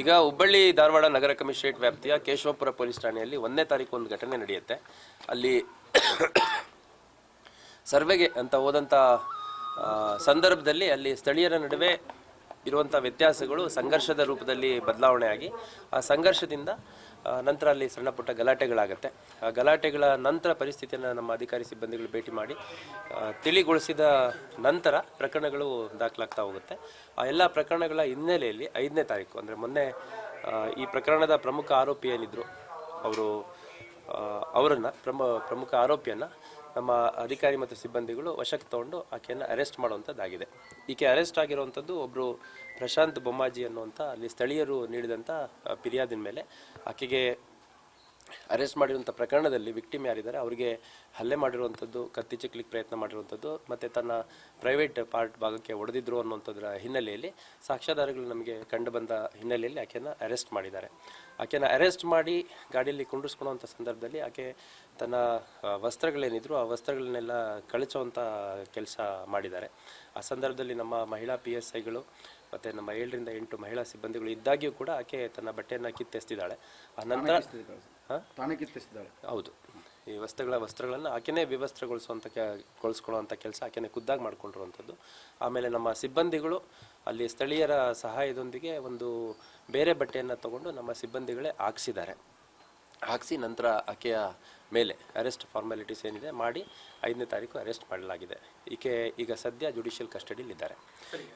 ಈಗ ಹುಬ್ಬಳ್ಳಿ ಧಾರವಾಡ ನಗರ ಕಮಿಷನರೇಟ್ ವ್ಯಾಪ್ತಿಯ ಕೇಶವಪುರ ಪೊಲೀಸ್ ಠಾಣೆಯಲ್ಲಿ 1ನೇ ತಾರೀಕು ಒಂದು ಘಟನೆ ನಡೆಯುತ್ತೆ. ಅಲ್ಲಿ ಸರ್ವೆಗೆ ಅಂತ ಹೋದಂಥ ಸಂದರ್ಭದಲ್ಲಿ ಅಲ್ಲಿ ಸ್ಥಳೀಯರ ನಡುವೆ ಇರುವಂಥ ವ್ಯತ್ಯಾಸಗಳು ಸಂಘರ್ಷದ ರೂಪದಲ್ಲಿ ಬದಲಾವಣೆ ಆಗಿ ಆ ಸಂಘರ್ಷದಿಂದ ನಂತರ ಅಲ್ಲಿ ಸಣ್ಣ ಪುಟ್ಟ ಗಲಾಟೆಗಳಾಗುತ್ತೆ. ಆ ಗಲಾಟೆಗಳ ನಂತರ ಪರಿಸ್ಥಿತಿಯನ್ನು ನಮ್ಮ ಅಧಿಕಾರಿ ಸಿಬ್ಬಂದಿಗಳು ಭೇಟಿ ಮಾಡಿ ತಿಳಿಗೊಳಿಸಿದ ನಂತರ ಪ್ರಕರಣಗಳು ದಾಖಲಾಗ್ತಾ ಹೋಗುತ್ತೆ. ಆ ಎಲ್ಲ ಪ್ರಕರಣಗಳ ಹಿನ್ನೆಲೆಯಲ್ಲಿ 5ನೇ ತಾರೀಕು ಅಂದರೆ ಮೊನ್ನೆ ಈ ಪ್ರಕರಣದ ಪ್ರಮುಖ ಆರೋಪಿ ಏನಿದ್ರು ಅವರನ್ನು ಪ್ರಮುಖ ಆರೋಪಿಯನ್ನು ನಮ್ಮ ಅಧಿಕಾರಿ ಮತ್ತು ಸಿಬ್ಬಂದಿಗಳು ವಶಕ್ಕೆ ತಗೊಂಡು ಆಕೆಯನ್ನು ಅರೆಸ್ಟ್ ಮಾಡುವಂಥದ್ದಾಗಿದೆ. ಈಕೆ ಅರೆಸ್ಟ್ ಆಗಿರುವಂಥದ್ದು ಒಬ್ಬರು ಪ್ರಶಾಂತ್ ಬೊಮ್ಮಾಜಿ ಅನ್ನುವಂಥ ಅಲ್ಲಿ ಸ್ಥಳೀಯರು ನೀಡಿದಂಥ ಫಿರ್ಯಾದಿನ ಮೇಲೆ ಆಕೆಗೆ ಅರೆಸ್ಟ್ ಮಾಡಿರುವಂಥ ಪ್ರಕರಣದಲ್ಲಿ ವಿಕ್ಟಿಮ್ ಯಾರಿದ್ದಾರೆ ಅವರಿಗೆ ಹಲ್ಲೆ ಮಾಡಿರುವಂಥದ್ದು, ಕತ್ತಿ ಚಿಕ್ಲಿಕ್ಕೆ ಪ್ರಯತ್ನ ಮಾಡಿರುವಂಥದ್ದು ಮತ್ತು ತನ್ನ ಪ್ರೈವೇಟ್ ಪಾರ್ಟ್ ಭಾಗಕ್ಕೆ ಹೊಡೆದಿದ್ರು ಅನ್ನುವಂಥದ್ರ ಹಿನ್ನೆಲೆಯಲ್ಲಿ ಸಾಕ್ಷ್ಯಾಧಾರಗಳು ನಮಗೆ ಕಂಡು ಬಂದ ಹಿನ್ನೆಲೆಯಲ್ಲಿ ಆಕೆಯನ್ನು ಅರೆಸ್ಟ್ ಮಾಡಿದ್ದಾರೆ. ಆಕೆಯನ್ನು ಅರೆಸ್ಟ್ ಮಾಡಿ ಗಾಡಿಯಲ್ಲಿ ಕುಂಡಿಸ್ಕೊಳ್ಳುವಂಥ ಸಂದರ್ಭದಲ್ಲಿ ಆಕೆ ತನ್ನ ವಸ್ತ್ರಗಳೇನಿದ್ರು ಆ ವಸ್ತ್ರಗಳನ್ನೆಲ್ಲ ಕಳಚುವಂಥ ಕೆಲಸ ಮಾಡಿದ್ದಾರೆ. ಆ ಸಂದರ್ಭದಲ್ಲಿ ನಮ್ಮ ಮಹಿಳಾ PSIಗಳು ಮತ್ತು ನಮ್ಮ 7 ರಿಂದ 8 ಮಹಿಳಾ ಸಿಬ್ಬಂದಿಗಳು ಇದ್ದಾಗ್ಯೂ ಕೂಡ ಆಕೆ ತನ್ನ ಬಟ್ಟೆಯನ್ನು ಕಿತ್ತೆಸ್ತಿದ್ದಾಳೆ. ಆ ನಂತರ ಹೌದು, ಈ ವಸ್ತ್ರಗಳನ್ನು ಆಕೆನೇ ಗೊಳಿಸ್ಕೊಳ್ಳುವಂಥ ಕೆಲಸ ಆಕೆನೇ ಖುದ್ದಾಗಿ ಮಾಡ್ಕೊಂಡಿರುವಂಥದ್ದು. ಆಮೇಲೆ ನಮ್ಮ ಸಿಬ್ಬಂದಿಗಳು ಅಲ್ಲಿ ಸ್ಥಳೀಯರ ಸಹಾಯದೊಂದಿಗೆ ಒಂದು ಬೇರೆ ಬಟ್ಟೆಯನ್ನು ತಗೊಂಡು ನಮ್ಮ ಸಿಬ್ಬಂದಿಗಳೇ ಹಾಕಿಸಿ ನಂತರ ಆಕೆಯ ಮೇಲೆ ಅರೆಸ್ಟ್ ಫಾರ್ಮಾಲಿಟೀಸ್ ಏನಿದೆ ಮಾಡಿ 5ನೇ ತಾರೀಕು ಅರೆಸ್ಟ್ ಮಾಡಲಾಗಿದೆ. ಈಕೆ ಈಗ ಸದ್ಯ ಜುಡಿಷಿಯಲ್ ಕಸ್ಟಡಿಯಲ್ಲಿದ್ದಾರೆ.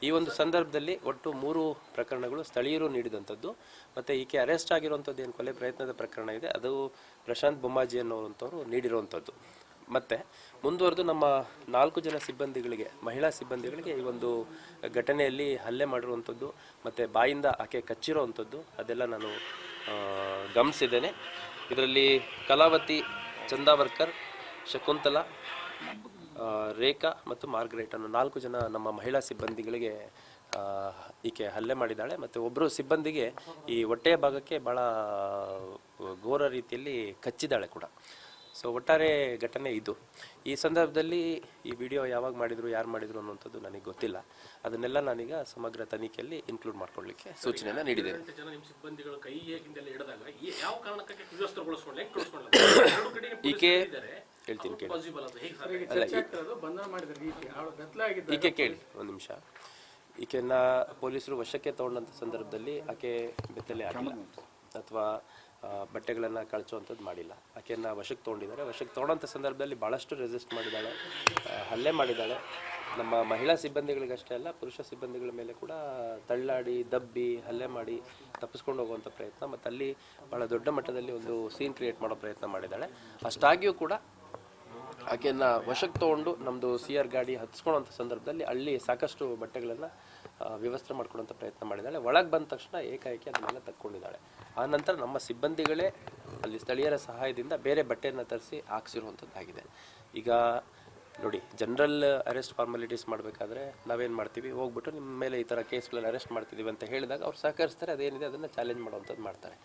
ಈ ಒಂದು ಸಂದರ್ಭದಲ್ಲಿ ಒಟ್ಟು 3 ಪ್ರಕರಣಗಳು ಸ್ಥಳೀಯರು ನೀಡಿದಂಥದ್ದು ಮತ್ತು ಈಕೆ ಅರೆಸ್ಟ್ ಆಗಿರುವಂಥದ್ದು ಏನು ಕೊಲೆ ಪ್ರಯತ್ನದ ಪ್ರಕರಣ ಇದೆ ಅದು ಪ್ರಶಾಂತ್ ಬೊಮ್ಮಾಜಿ ಅನ್ನೋವಂಥವ್ರು ನೀಡಿರುವಂಥದ್ದು. ಮತ್ತು ಮುಂದುವರೆದು ನಮ್ಮ 4 ಜನ ಸಿಬ್ಬಂದಿಗಳಿಗೆ, ಮಹಿಳಾ ಸಿಬ್ಬಂದಿಗಳಿಗೆ ಈ ಒಂದು ಘಟನೆಯಲ್ಲಿ ಹಲ್ಲೆ ಮಾಡಿರುವಂಥದ್ದು ಮತ್ತು ಬಾಯಿಂದ ಆಕೆ ಕಚ್ಚಿರೋವಂಥದ್ದು ಅದೆಲ್ಲ ನಾನು ಗಮನಿಸಿದ್ದೇನೆ. ಇದರಲ್ಲಿ ಕಲಾವತಿ, ಚಂದಾವರ್ಕರ್, ಶಕುಂತಲಾ, ರೇಖಾ ಮತ್ತು ಮಾರ್ಗರೇಟ್ ಅನ್ನೋ 4 ಜನ ನಮ್ಮ ಮಹಿಳಾ ಸಿಬ್ಬಂದಿಗಳಿಗೆ ಈಕೆ ಹಲ್ಲೆ ಮಾಡಿದ್ದಾಳೆ. ಮತ್ತು ಒಬ್ಬರು ಸಿಬ್ಬಂದಿಗೆ ಈ ಹೊಟ್ಟೆಯ ಭಾಗಕ್ಕೆ ಭಾಳ ಘೋರ ರೀತಿಯಲ್ಲಿ ಕಚ್ಚಿದ್ದಾಳೆ ಕೂಡ. ಸೊ ಒಟ್ಟಾರೆ ಘಟನೆ ಇದು. ಈ ಸಂದರ್ಭದಲ್ಲಿ ಈ ವಿಡಿಯೋ ಯಾವಾಗ ಮಾಡಿದ್ರು, ಯಾರು ಮಾಡಿದ್ರು ಅನ್ನುವಂಥದ್ದು ನನಗೆ ಗೊತ್ತಿಲ್ಲ. ಅದನ್ನೆಲ್ಲ ನಾನೀಗ ಸಮಗ್ರ ತನಿಖೆಯಲ್ಲಿ ಇನ್ಕ್ಲೂಡ್ ಮಾಡ್ಕೊಳ್ಳಿಕ್ಕೆ ಸೂಚನೆಯನ್ನು ನೀಡಿದ್ದೇನೆ. ಈಕೆ ಹೇಳ್ತೀನಿ ಕೇಳಿ, ಈಕೆ ಕೇಳಿ ಒಂದು ನಿಮಿಷ. ಈಕೆಯನ್ನು ಪೊಲೀಸರು ವಶಕ್ಕೆ ತಗೊಂಡಂಥ ಸಂದರ್ಭದಲ್ಲಿ ಆಕೆ ಬೆತ್ತಲೆ ಆಗಿಲ್ಲ ಅಥವಾ ಬಟ್ಟೆಗಳನ್ನು ಕಳಚುವಂಥದ್ದು ಮಾಡಿಲ್ಲ. ಆಕೆಯನ್ನು ವಶಕ್ಕೆ ತೊಗೊಂಡಿದ್ದಾರೆ. ವಶಕ್ಕೆ ತೊಗೊಂಡಂಥ ಸಂದರ್ಭದಲ್ಲಿ ಭಾಳಷ್ಟು ರೆಸಿಸ್ಟ್ ಮಾಡಿದ್ದಾಳೆ, ಹಲ್ಲೆ ಮಾಡಿದ್ದಾಳೆ. ನಮ್ಮ ಮಹಿಳಾ ಸಿಬ್ಬಂದಿಗಳಿಗಷ್ಟೇ ಅಲ್ಲ, ಪುರುಷ ಸಿಬ್ಬಂದಿಗಳ ಮೇಲೆ ಕೂಡ ತಳ್ಳಾಡಿ ದಬ್ಬಿ ಹಲ್ಲೆ ಮಾಡಿ ತಪ್ಪಿಸ್ಕೊಂಡು ಹೋಗುವಂಥ ಪ್ರಯತ್ನ ಮತ್ತು ಅಲ್ಲಿ ಭಾಳ ದೊಡ್ಡ ಮಟ್ಟದಲ್ಲಿ ಒಂದು ಸೀನ್ ಕ್ರಿಯೇಟ್ ಮಾಡೋ ಪ್ರಯತ್ನ ಮಾಡಿದ್ದಾಳೆ. ಅಷ್ಟಾಗಿಯೂ ಕೂಡ ಆಕೆಯನ್ನು ವಶಕ್ಕೆ ತೊಗೊಂಡು ನಮ್ಮದು CR ಗಾಡಿ ಹತ್ಸ್ಕೊಳ್ಳೋಂಥ ಸಂದರ್ಭದಲ್ಲಿ ಅಲ್ಲಿ ಸಾಕಷ್ಟು ಬಟ್ಟೆಗಳನ್ನು ವ್ಯವಸ್ಥೆ ಮಾಡ್ಕೊಳ್ಳೋಂಥ ಪ್ರಯತ್ನ ಮಾಡಿದ್ದಾಳೆ. ಒಳಗೆ ಬಂದ ತಕ್ಷಣ ಏಕಾಏಕಿ ಅದನ್ನೆಲ್ಲ ತಕ್ಕೊಂಡಿದ್ದಾಳೆ. ಆ ನಂತರ ನಮ್ಮ ಸಿಬ್ಬಂದಿಗಳೇ ಅಲ್ಲಿ ಸ್ಥಳೀಯರ ಸಹಾಯದಿಂದ ಬೇರೆ ಬಟ್ಟೆಯನ್ನು ತರಿಸಿ ಹಾಕ್ಸಿರುವಂಥದ್ದಾಗಿದೆ. ಈಗ ನೋಡಿ, ಜನರಲ್ ಅರೆಸ್ಟ್ ಫಾರ್ಮಾಲಿಟೀಸ್ ಮಾಡಬೇಕಾದ್ರೆ ನಾವೇನು ಮಾಡ್ತೀವಿ, ಹೋಗ್ಬಿಟ್ಟು ನಿಮ್ಮ ಮೇಲೆ ಈ ಥರ ಕೇಸ್ಗಳಲ್ಲಿ ಅರೆಸ್ಟ್ ಮಾಡ್ತಿದ್ದೀವಿ ಅಂತ ಹೇಳಿದಾಗ ಅವ್ರು ಸಹಕರಿಸ್ತಾರೆ, ಅದೇನಿದೆ ಅದನ್ನು ಚಾಲೆಂಜ್ ಮಾಡುವಂಥದ್ದು ಮಾಡ್ತಾರೆ.